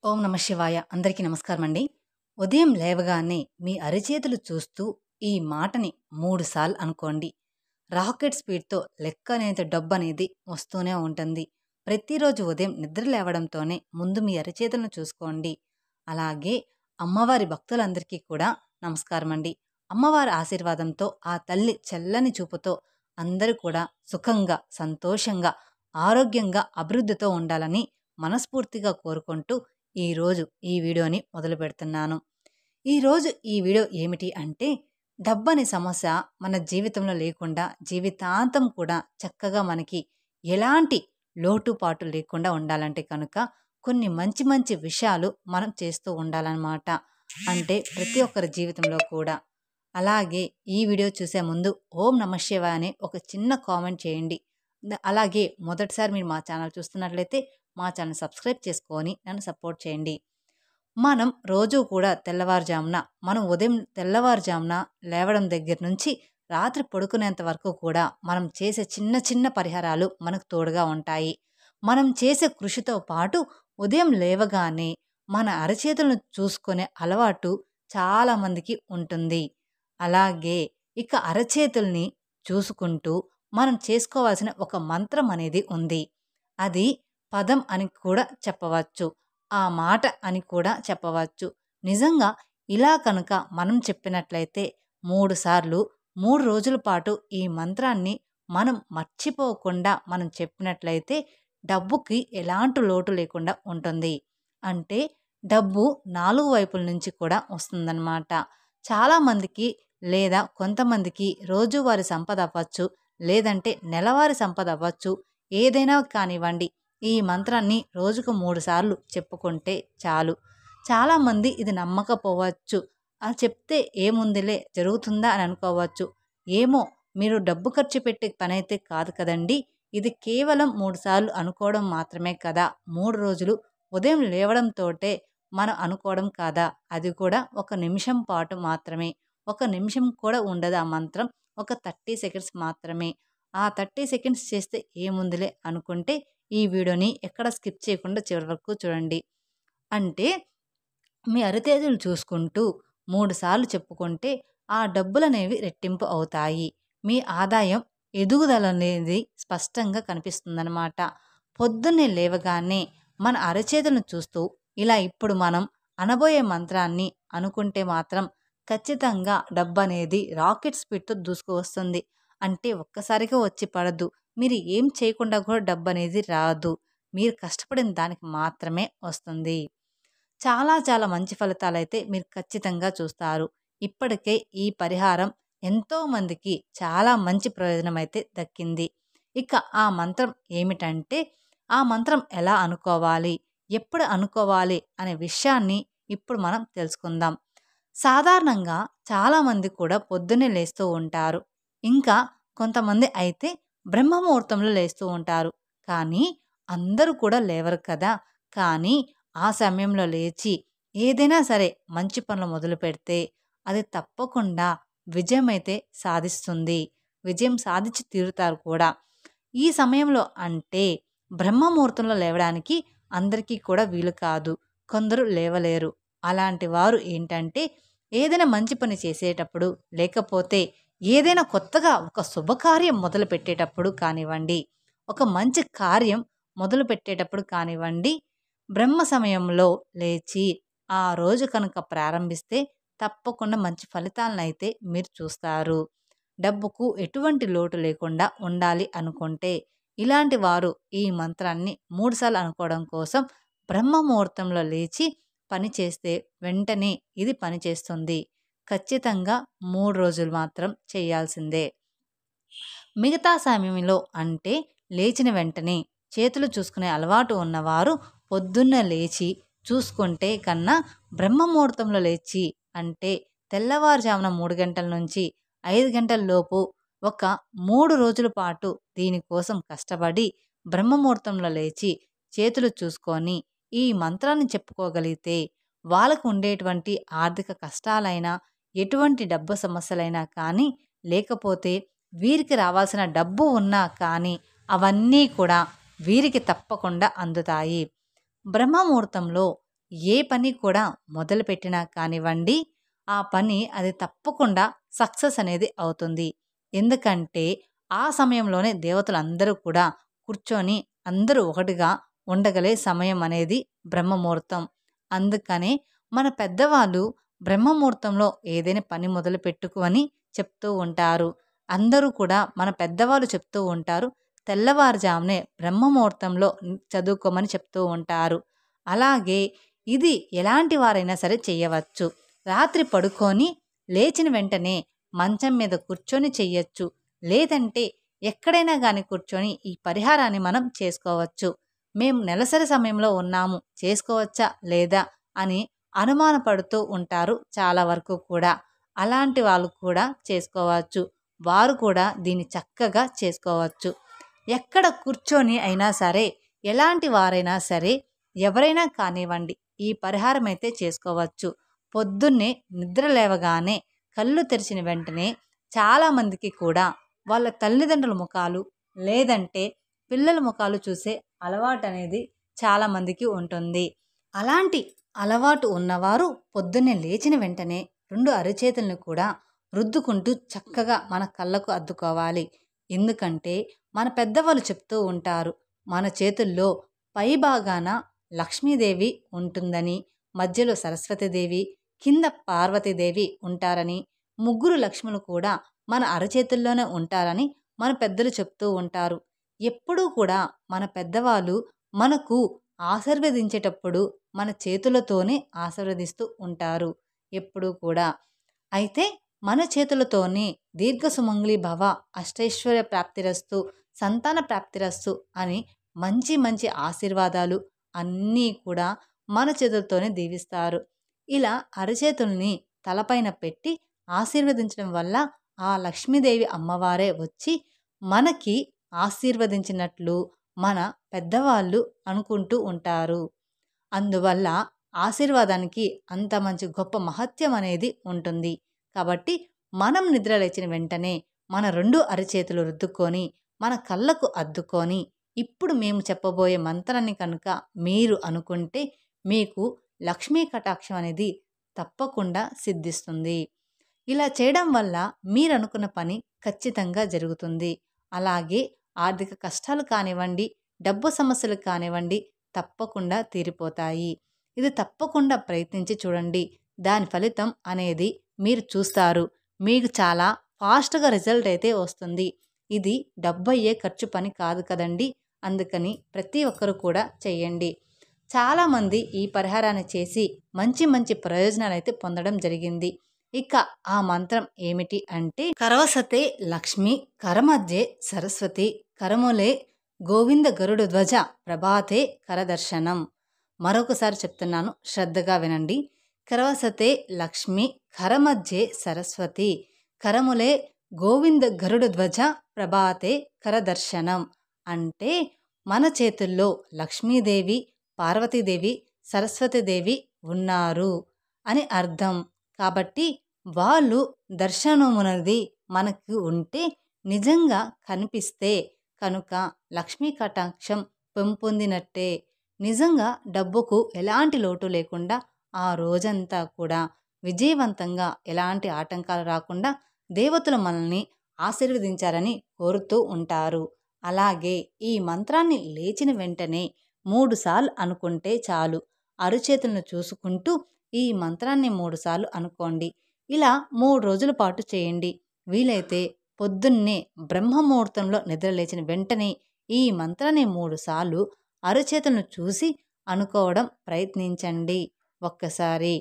ఓం నమ శివాయ. అందరికీ నమస్కారం అండి. ఉదయం లేవగానే మీ అరిచేతులు చూస్తూ ఈ మాటని 3 సార్లు అనుకోండి. రాకెట్ స్పీడ్‌తో లెక్కలేనంత డబ్బనేది వస్తూనే ఉంటుంది. ప్రతిరోజు ఉదయం నిద్ర లేవడంతోనే ముందు మీ అరిచేతులను చూసుకోండి. అలాగే అమ్మవారి భక్తులందరికీ కూడా నమస్కారమండి. అమ్మవారి ఆశీర్వాదంతో, ఆ తల్లి చల్లని చూపుతో అందరూ కూడా సుఖంగా, సంతోషంగా, ఆరోగ్యంగా, అభివృద్ధితో ఉండాలని మనస్ఫూర్తిగా కోరుకుంటూ ఈరోజు ఈ వీడియోని మొదలుపెడుతున్నాను. ఈరోజు ఈ వీడియో ఏమిటి అంటే, డబ్బనే సమస్య మన జీవితంలో లేకుండా జీవితాంతం కూడా చక్కగా మనకి ఎలాంటి లోటుపాటు లేకుండా ఉండాలంటే కనుక కొన్ని మంచి మంచి విషయాలు మనం చేస్తూ ఉండాలన్నమాట. అంటే ప్రతి ఒక్కరి జీవితంలో కూడా. అలాగే ఈ వీడియో చూసే ముందు ఓం నమ శివాయ అని ఒక చిన్న కామెంట్ చేయండి. అలాగే మొదటిసారి మీరు మా ఛానల్ చూస్తున్నట్లయితే మా ఛానల్ సబ్స్క్రైబ్ చేసుకొని నన్ను సపోర్ట్ చేయండి. మనం రోజు కూడా మనం ఉదయం తెల్లవారుజామున లేవడం దగ్గర నుంచి రాత్రి పడుకునేంత వరకు కూడా మనం చేసే చిన్న చిన్న పరిహారాలు మనకు తోడుగా ఉంటాయి. మనం చేసే కృషితో పాటు ఉదయం లేవగానే మన అరచేతులను చూసుకునే అలవాటు చాలామందికి ఉంటుంది. అలాగే ఇక అరచేతుల్ని చూసుకుంటూ మనం చేసుకోవాల్సిన ఒక మంత్రం అనేది ఉంది. అది పదం అని కూడా చెప్పవచ్చు. ఆ మాట అని కూడా చెప్పవచ్చు. నిజంగా ఇలా కనుక మనం చెప్పినట్లయితే 3 సార్లు 3 రోజుల పాటు ఈ మంత్రాన్ని మనం మర్చిపోకుండా మనం చెప్పినట్లయితే డబ్బుకి ఎలాంటి లోటు లేకుండా ఉంటుంది. అంటే డబ్బు 4 వైపుల నుంచి కూడా వస్తుందన్నమాట. చాలామందికి లేదా కొంతమందికి రోజువారీ సంపద అవ్వచ్చు, లేదంటే నెలవారీ సంపద అవ్వచ్చు, ఏదైనా కానివ్వండి. ఈ మంత్రాన్ని రోజుకు 3 సార్లు చెప్పుకుంటే చాలు. చాలామంది ఇది నమ్మకపోవచ్చు. చెప్తే ఏముందిలే జరుగుతుందా అని అనుకోవచ్చు. ఏమో, మీరు డబ్బు ఖర్చు పెట్టే పనైతే కాదు కదండి. ఇది కేవలం 3 సార్లు అనుకోవడం మాత్రమే కదా. 3 రోజులు ఉదయం లేవడంతోటే మనం అనుకోవడం కాదా. అది కూడా 1 నిమిషం పాటు మాత్రమే. 1 నిమిషం కూడా ఉండదు ఆ మంత్రం. ఒక 30 సెకండ్స్ మాత్రమే. ఆ 30 సెకండ్స్ చేస్తే ఏముందిలే అనుకుంటే ఈ వీడియోని ఎక్కడ స్కిప్ చేయకుండా చివరి వరకు చూడండి. అంటే మీ అరిచేతులు చూసుకుంటూ 3 సార్లు చెప్పుకుంటే ఆ డబ్బులనేవి రెట్టింపు అవుతాయి. మీ ఆదాయం ఎదుగుదల అనేది స్పష్టంగా కనిపిస్తుందన్నమాట. పొద్దున్నే లేవగానే మన అరచేతులను చూస్తూ ఇలా ఇప్పుడు మనం అనబోయే మంత్రాన్ని అనుకుంటే మాత్రం ఖచ్చితంగా డబ్బనేది రాకెట్ స్పీడ్‌తో దూసుకు వస్తుంది. అంటే ఒక్కసారిగా వచ్చి పడదు. మీరు ఏం చేయకుండా కూడా డబ్బనేది రాదు. మీరు కష్టపడిన దానికి మాత్రమే వస్తుంది. చాలా చాలా మంచి ఫలితాలైతే మీరు ఖచ్చితంగా చూస్తారు. ఇప్పటికే ఈ పరిహారం ఎంతోమందికి చాలా మంచి ప్రయోజనం అయితే దక్కింది. ఇక ఆ మంత్రం ఏమిటంటే, ఆ మంత్రం ఎలా అనుకోవాలి, ఎప్పుడు అనుకోవాలి అనే విషయాన్ని ఇప్పుడు మనం తెలుసుకుందాం. సాధారణంగా చాలామంది కూడా పొద్దున్నే లేస్తూ ఉంటారు. ఇంకా కొంతమంది అయితే బ్రహ్మముహూర్తంలో లేస్తూ ఉంటారు. కానీ అందరూ కూడా లేవరు కదా. కానీ ఆ సమయంలో లేచి ఏదైనా సరే మంచి పనులు మొదలుపెడితే అది తప్పకుండా విజయమైతే సాధిస్తుంది. విజయం సాధించి తీరుతారు కూడా. ఈ సమయంలో అంటే బ్రహ్మముహూర్తంలో లేవడానికి అందరికీ కూడా వీలు కాదు. కొందరు లేవలేరు. అలాంటి వారు ఏంటంటే, ఏదైనా మంచి పని చేసేటప్పుడు, లేకపోతే ఏదైనా కొత్తగా ఒక శుభకార్యం మొదలుపెట్టేటప్పుడు కానివ్వండి, ఒక మంచి కార్యం మొదలుపెట్టేటప్పుడు కానివ్వండి, బ్రహ్మ సమయంలో లేచి ఆ రోజు కనుక ప్రారంభిస్తే తప్పకుండా మంచి ఫలితాలనైతే మీరు చూస్తారు. డబ్బుకు ఎటువంటి లోటు లేకుండా ఉండాలి అనుకుంటే ఇలాంటి వారు ఈ మంత్రాన్ని 3 సార్లు అనుకోవడం కోసం బ్రహ్మ ముహూర్తంలో లేచి పని చేస్తే వెంటనే ఇది పనిచేస్తుంది. ఖచ్చితంగా 3 రోజులు మాత్రం చేయాల్సిందే. మిగతా సమయంలో అంటే లేచిన వెంటనే చేతులు చూసుకునే అలవాటు ఉన్నవారు పొద్దున్న లేచి చూసుకుంటే కన్నా బ్రహ్మముహూర్తంలో లేచి అంటే తెల్లవారుజామున 3 గంటల నుంచి 5 గంటల లోపు ఒక 3 రోజుల పాటు దీనికోసం కష్టపడి బ్రహ్మముహూర్తంలో లేచి చేతులు చూసుకొని ఈ మంత్రాన్ని చెప్పుకోగలిగితే వాళ్ళకు ఉండేటువంటి ఆర్థిక కష్టాలైనా, ఎటువంటి డబ్బు సమస్యలైనా కానీ, లేకపోతే వీరికి రావాల్సిన డబ్బు ఉన్నా కానీ అవన్నీ కూడా వీరికి తప్పకుండా అందుతాయి. బ్రహ్మముహూర్తంలో ఏ పని కూడా మొదలుపెట్టినా కానివ్వండి, ఆ పని అది తప్పకుండా సక్సెస్ అనేది అవుతుంది. ఎందుకంటే, ఆ సమయంలోనే దేవతలందరూ కూడా కూర్చొని అందరూ ఒకటిగా ఉండగలే సమయం అనేది బ్రహ్మముహూర్తం. అందుకనే మన పెద్దవాళ్ళు బ్రహ్మముహూర్తంలో ఏదైనా పని మొదలుపెట్టుకు అని చెప్తూ ఉంటారు. అందరూ కూడా మన పెద్దవాళ్ళు చెప్తూ ఉంటారు. తెల్లవారుజామునే బ్రహ్మముహూర్తంలో చదువుకోమని చెప్తూ ఉంటారు. అలాగే ఇది ఎలాంటి వారైనా సరే చెయ్యవచ్చు. రాత్రి పడుకొని లేచిన వెంటనే మంచం మీద కూర్చొని చెయ్యొచ్చు. లేదంటే ఎక్కడైనా గాని కూర్చొని ఈ పరిహారాన్ని మనం చేసుకోవచ్చు. మేము నెలసరి సమయంలో ఉన్నాము, చేసుకోవచ్చా లేదా అని అనుమానపడుతూ ఉంటారు చాలా వరకు కూడా. అలాంటి వాళ్ళు కూడా చేసుకోవచ్చు. వారు కూడా దీన్ని చక్కగా చేసుకోవచ్చు. ఎక్కడ కూర్చొని అయినా సరే, ఎలాంటి వారైనా సరే, ఎవరైనా కానివ్వండి, ఈ పరిహారం అయితే చేసుకోవచ్చు. పొద్దున్నే నిద్ర లేవగానే కళ్ళు తెరిచిన వెంటనే చాలామందికి కూడా వాళ్ళ తల్లిదండ్రుల ముఖాలు, లేదంటే పిల్లల ముఖాలు చూసే అలవాటు అనేది చాలామందికి ఉంటుంది. అలాంటి అలవాటు ఉన్నవారు పొద్దున్నే లేచిన వెంటనే 2 అరచేతులను కూడా రుద్దుకుంటూ చక్కగా మన కళ్ళకు అద్దుకోవాలి. ఎందుకంటే మన పెద్దవాళ్ళు చెప్తూ ఉంటారు, మన చేతుల్లో పైభాగాన లక్ష్మీదేవి ఉంటుందని, మధ్యలో సరస్వతీదేవి, కింద పార్వతీదేవి ఉంటారని, ముగ్గురు లక్ష్ములు కూడా మన అరచేతుల్లోనే ఉంటారని మన పెద్దలు చెప్తూ ఉంటారు. ఎప్పుడూ కూడా మన పెద్దవాళ్ళు మనకు ఆశీర్వదించేటప్పుడు మన చేతులతోనే ఆశీర్వదిస్తూ ఉంటారు ఎప్పుడూ కూడా. అయితే మన చేతులతోనే దీర్ఘ సుమంగళి భవ, అష్టైశ్వర్య ప్రాప్తిరస్తు, సంతాన ప్రాప్తిరస్తు అని మంచి మంచి ఆశీర్వాదాలు అన్నీ కూడా మన చేతులతోనే దీవిస్తారు. ఇలా అరచేతుల్ని తలపైన పెట్టి ఆశీర్వదించడం వల్ల ఆ లక్ష్మీదేవి అమ్మవారే వచ్చి మనకి ఆశీర్వదించినట్లు మన పెద్దవాళ్ళు అనుకుంటూ ఉంటారు. అందువల్ల ఆశీర్వాదానికి అంత మంచి గొప్ప మహత్యం అనేది ఉంటుంది. కాబట్టి మనం నిద్ర లేచిన వెంటనే మన 2 అరచేతులు రుద్దుకొని, మన కళ్ళకు అద్దుకొని, ఇప్పుడు మేము చెప్పబోయే మంత్రాన్ని కనుక మీరు అనుకుంటే మీకు లక్ష్మీ కటాక్షం అనేది తప్పకుండా సిద్ధిస్తుంది. ఇలా చేయడం వల్ల మీరనుకున్న పని ఖచ్చితంగా జరుగుతుంది. అలాగే ఆర్థిక కష్టాలు కానివ్వండి, డబ్బు సమస్యలు కానివ్వండి తప్పకుండా తీరిపోతాయి. ఇది తప్పకుండా ప్రయత్నించి చూడండి. దాని ఫలితం అనేది మీరు చూస్తారు. మీకు చాలా ఫాస్ట్‌గా రిజల్ట్ అయితే వస్తుంది. ఇది డబ్బయ్యే ఖర్చు పని కాదు కదండీ! అందుకని ప్రతి ఒక్కరు కూడా చేయండి. చాలామంది ఈ పరిహారాన్ని చేసి మంచి మంచి ప్రయోజనాలైతే పొందడం జరిగింది. ఇక ఆ మంత్రం ఏమిటి అంటే, కరవసతే లక్ష్మి కరమధ్యే సరస్వతి కరములే గోవింద గరుడ ధ్వజ ప్రభాతే కరదర్శనం. మరొకసారి చెప్తున్నాను, శ్రద్ధగా వినండి. కరవసతే లక్ష్మి కరమధ్యే సరస్వతి కరములే గోవింద గరుడ ధ్వజ ప్రభాతే కరదర్శనం. అంటే మన చేతుల్లో లక్ష్మీదేవి, పార్వతీదేవి, సరస్వతీదేవి ఉన్నారు అని అర్థం. కాబట్టి వాళ్ళు దర్శనమునది మనకు ఉంటే, నిజంగా కనిపిస్తే కనుక లక్ష్మీ కటాక్షం పెంపొందినట్టే. నిజంగా డబ్బుకు ఎలాంటి లోటు లేకుండా ఆ రోజంతా కూడా విజయవంతంగా ఎలాంటి ఆటంకాలు రాకుండా దేవతలు మనల్ని ఆశీర్వదించారని కోరుతూ ఉంటారు. అలాగే ఈ మంత్రాన్ని లేచిన వెంటనే 3 సార్లు అనుకుంటే చాలు. అరచేతులను చూసుకుంటూ ఈ మంత్రాన్ని 3 సార్లు అనుకోండి. ఇలా 3 రోజుల పాటు చేయండి. వీలైతే పొద్దున్నే బ్రహ్మముహూర్తంలో నిద్ర లేచిన వెంటనే ఈ మంత్రాన్ని 3 సార్లు అరచేతులను చూసి అనుకోవడం ప్రయత్నించండి ఒక్కసారి.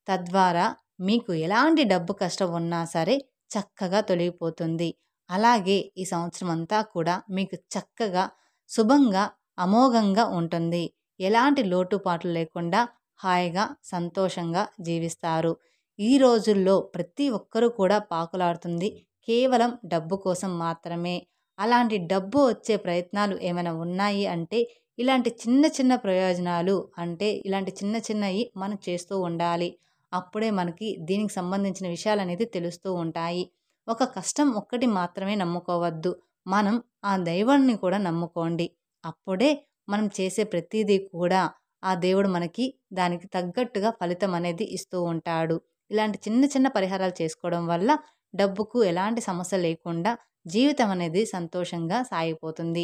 తద్వారా మీకు ఎలాంటి డబ్బు కష్టం ఉన్నా సరే చక్కగా తొలగిపోతుంది. అలాగే ఈ సంవత్సరం అంతా కూడా మీకు చక్కగా, శుభంగా, అమోఘంగా ఉంటుంది. ఎలాంటి లోటుపాట్లు లేకుండా హాయిగా, సంతోషంగా జీవిస్తారు. ఈ రోజుల్లో ప్రతి ఒక్కరూ కూడా పాకులాడుతుంది కేవలం డబ్బు కోసం మాత్రమే. అలాంటి డబ్బు వచ్చే ప్రయత్నాలు ఏమైనా ఉన్నాయి అంటే, ఇలాంటి చిన్న చిన్న ప్రయోజనాలు అంటే ఇలాంటి చిన్న చిన్నవి మనం చేస్తూ ఉండాలి. అప్పుడే మనకి దీనికి సంబంధించిన విషయాలనేది తెలుస్తూ ఉంటాయి. ఒక కష్టం ఒక్కటి మాత్రమే నమ్ముకోవద్దు. మనం ఆ దైవాన్ని కూడా నమ్ముకోండి. అప్పుడే మనం చేసే ప్రతీదీ కూడా ఆ దేవుడు మనకి దానికి తగ్గట్టుగా ఫలితం అనేది ఇస్తూ ఉంటాడు. ఇలాంటి చిన్న చిన్న పరిహారాలు చేసుకోవడం వల్ల డబ్బుకు ఎలాంటి సమస్య లేకుండా జీవితం అనేది సంతోషంగా సాగిపోతుంది.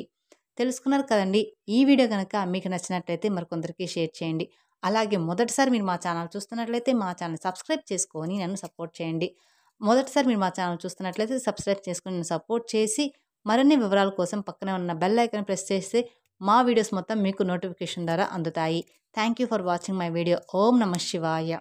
తెలుసుకున్నారు కదండీ! ఈ వీడియో గనక మీకు నచ్చినట్లయితే మరికొందరికి షేర్ చేయండి. అలాగే మొదటిసారి మీరు మా ఛానల్ చూస్తున్నట్లయితే మా ఛానల్ సబ్స్క్రైబ్ చేసుకొని నన్ను సపోర్ట్ చేయండి. మొదటిసారి మీరు మా ఛానల్ చూస్తున్నట్లయితే సబ్స్క్రైబ్ చేసుకొని నన్ను సపోర్ట్ చేసి మరిన్ని వివరాల కోసం పక్కనే ఉన్న బెల్ ఐకాన్ ప్రెస్ చేస్తే మా వీడియోస్ మొత్తం మీకు నోటిఫికేషన్ ద్వారా అందుతాయి. Thank you for watching my video. ఓం నమః శివాయ.